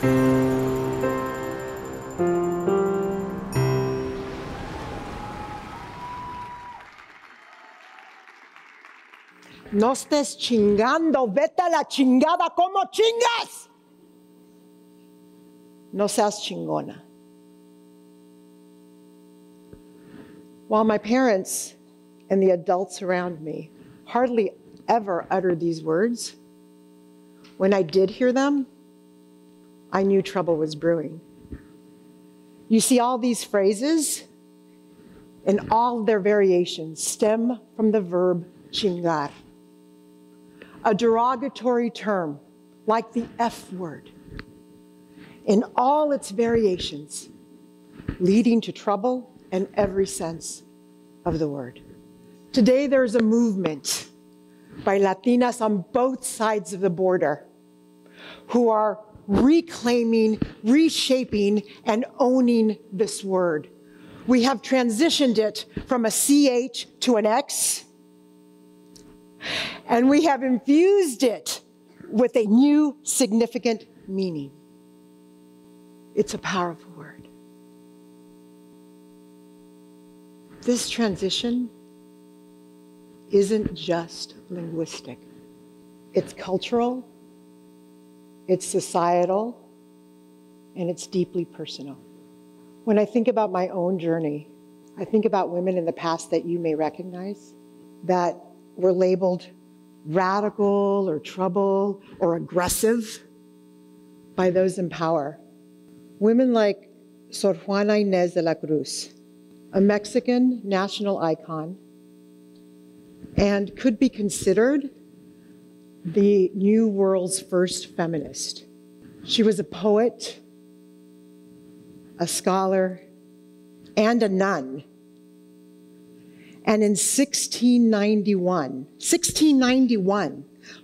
No estés chingando, vete a la chingada, ¿cómo chingas? No seas chingona. While my parents and the adults around me hardly ever uttered these words, when I did hear them, I knew trouble was brewing. You see, all these phrases and all their variations stem from the verb chingar, a derogatory term like the F word, in all its variations, leading to trouble in every sense of the word. Today, there's a movement by Latinas on both sides of the border who are reclaiming, reshaping, and owning this word. We have transitioned it from a CH to an X, and we have infused it with a new significant meaning. It's a powerful word. This transition isn't just linguistic. It's cultural, it's societal, and it's deeply personal. When I think about my own journey, I think about women in the past that you may recognize that were labeled radical or trouble or aggressive by those in power. Women like Sor Juana Inés de la Cruz, a Mexican national icon, and could be considered the New World's first feminist. She was a poet, a scholar, and a nun. And in 1691,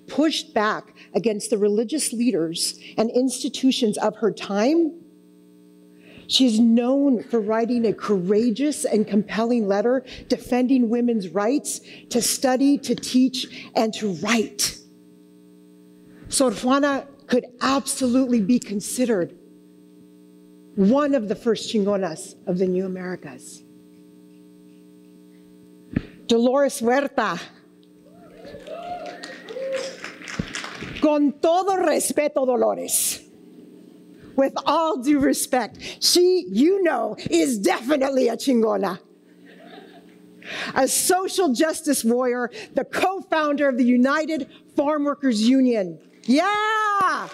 pushed back against the religious leaders and institutions of her time. She is known for writing a courageous and compelling letter defending women's rights to study, to teach, and to write. Sor Juana could absolutely be considered one of the first chingonas of the New Americas. Dolores Huerta. Con todo respeto, Dolores. With all due respect, she, you know, is definitely a chingona. A social justice warrior, the co-founder of the United Farm Workers Union. Yeah!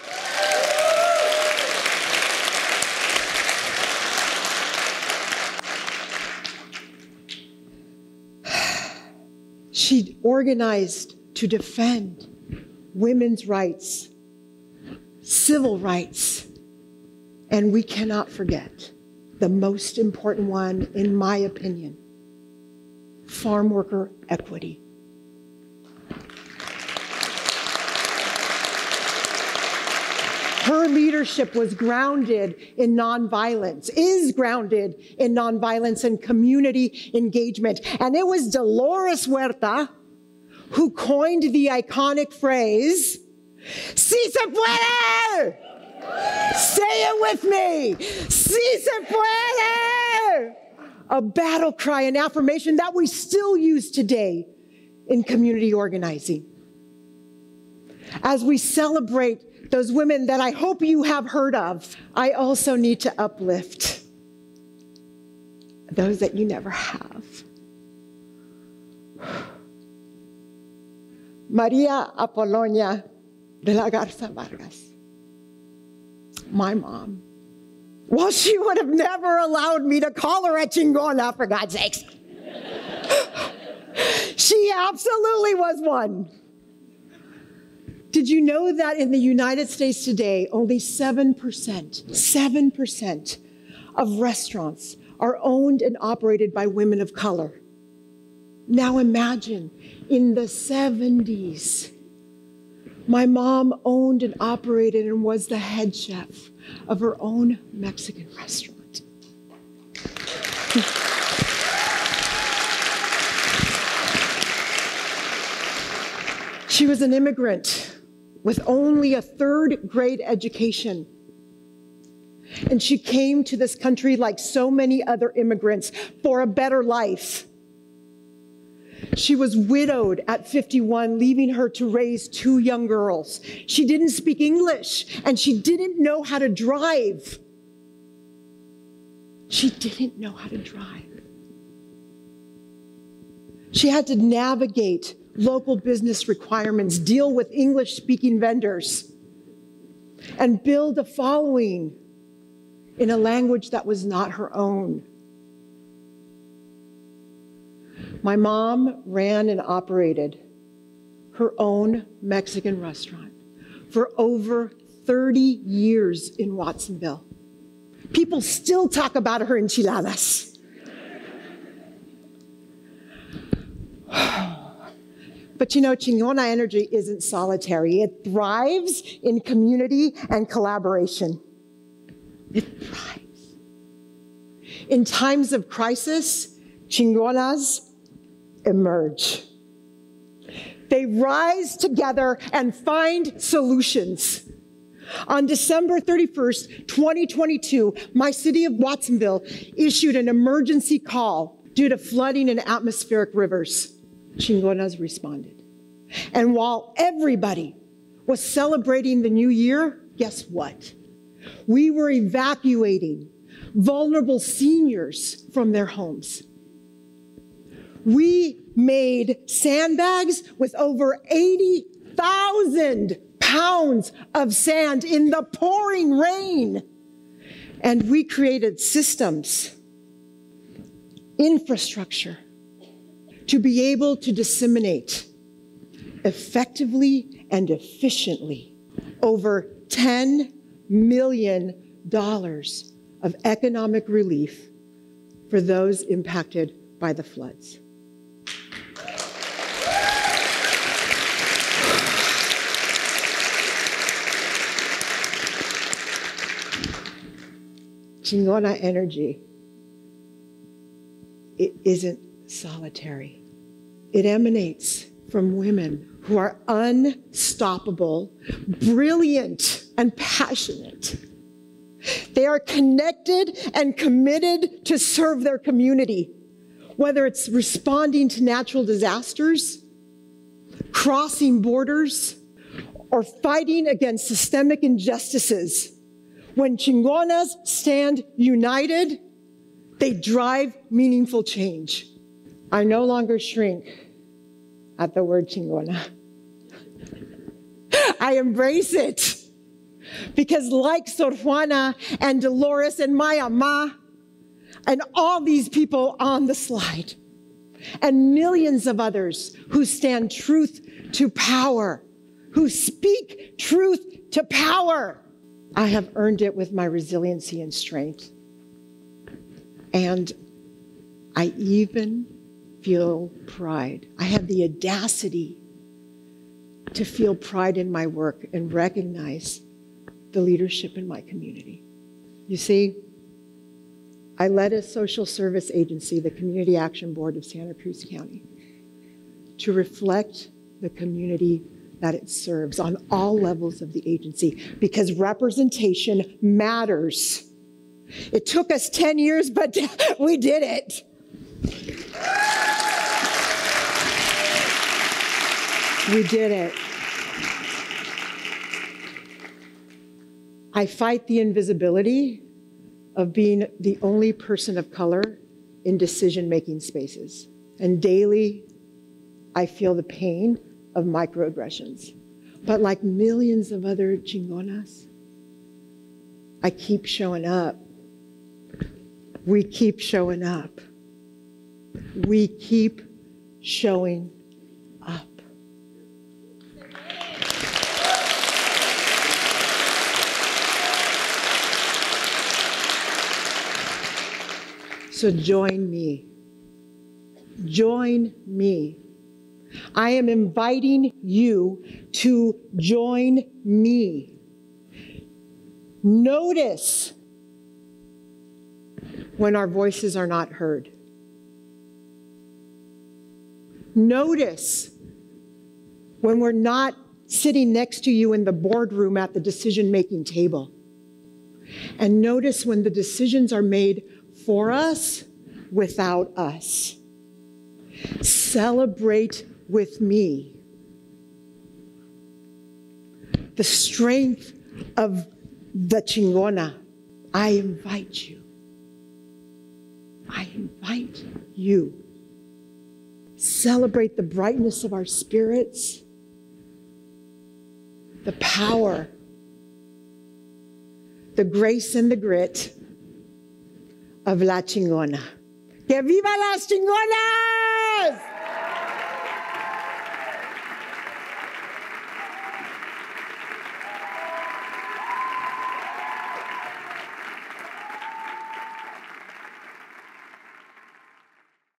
She organized to defend women's rights, civil rights, and we cannot forget the most important one, in my opinion, farm worker equity. Her leadership was grounded in nonviolence, is grounded in nonviolence and community engagement. And it was Dolores Huerta who coined the iconic phrase, "Si se puede!" Say it with me, "Si se puede!" A battle cry, an affirmation that we still use today in community organizing. As we celebrate those women that I hope you have heard of, I also need to uplift those that you never have. MariaElena De La Garza Vargas, my mom. Well, she would have never allowed me to call her a chingona, for God's sakes. She absolutely was one. Did you know that in the United States today, only 7% of restaurants are owned and operated by women of color? Now imagine, in the 70s, my mom owned and operated and was the head chef of her own Mexican restaurant. She was an immigrant with only a third-grade education And she came to this country like so many other immigrants for a better life. She was widowed at 51, leaving her to raise 2 young girls. She didn't speak English, and she didn't know how to drive. She didn't know how to drive. She had to navigate local business requirements, deal with English-speaking vendors, and build a following in a language that was not her own. My mom ran and operated her own Mexican restaurant for over 30 years in Watsonville. People still talk about her enchiladas. But you know, Chingona Energy isn't solitary. It thrives in community and collaboration. It thrives. In times of crisis, Chingonas emerge. They rise together and find solutions. On December 31st, 2022, my city of Watsonville issued an emergency call due to flooding in atmospheric rivers. Chingonas responded. And while everybody was celebrating the new year, guess what? We were evacuating vulnerable seniors from their homes. We made sandbags with over 80,000 pounds of sand in the pouring rain. And we created systems, infrastructure, to be able to disseminate effectively and efficiently over $10 million of economic relief for those impacted by the floods. Chingona Energy, it isn't solitary. It emanates from women who are unstoppable, brilliant, and passionate. They are connected and committed to serve their community, whether it's responding to natural disasters, crossing borders, or fighting against systemic injustices. When Chingonas stand united, they drive meaningful change. I no longer shrink at the word Chingona. I embrace it. Because like Sor Juana and Dolores and Maya Ma, and all these people on the slide, and millions of others who stand truth to power, who speak truth to power, I have earned it with my resiliency and strength. And I even feel pride. I have the audacity to feel pride in my work and recognize the leadership in my community. You see, I led a social service agency, the Community Action Board of Santa Cruz County, to reflect the community that it serves on all levels of the agency, because representation matters. It took us 10 years, but we did it. We did it. I fight the invisibility of being the only person of color in decision-making spaces. And daily, I feel the pain of microaggressions. But like millions of other Chingonas, I keep showing up. We keep showing up. We keep showing up. So join me. Join me. I am inviting you to join me. Notice when our voices are not heard. Notice when we're not sitting next to you in the boardroom at the decision-making table. And notice when the decisions are made for us, without us. Celebrate with me the strength of the chingona. I invite you. I invite you. Celebrate the brightness of our spirits, the power, the grace and the grit of La Chingona. ¡Que viva las chingonas!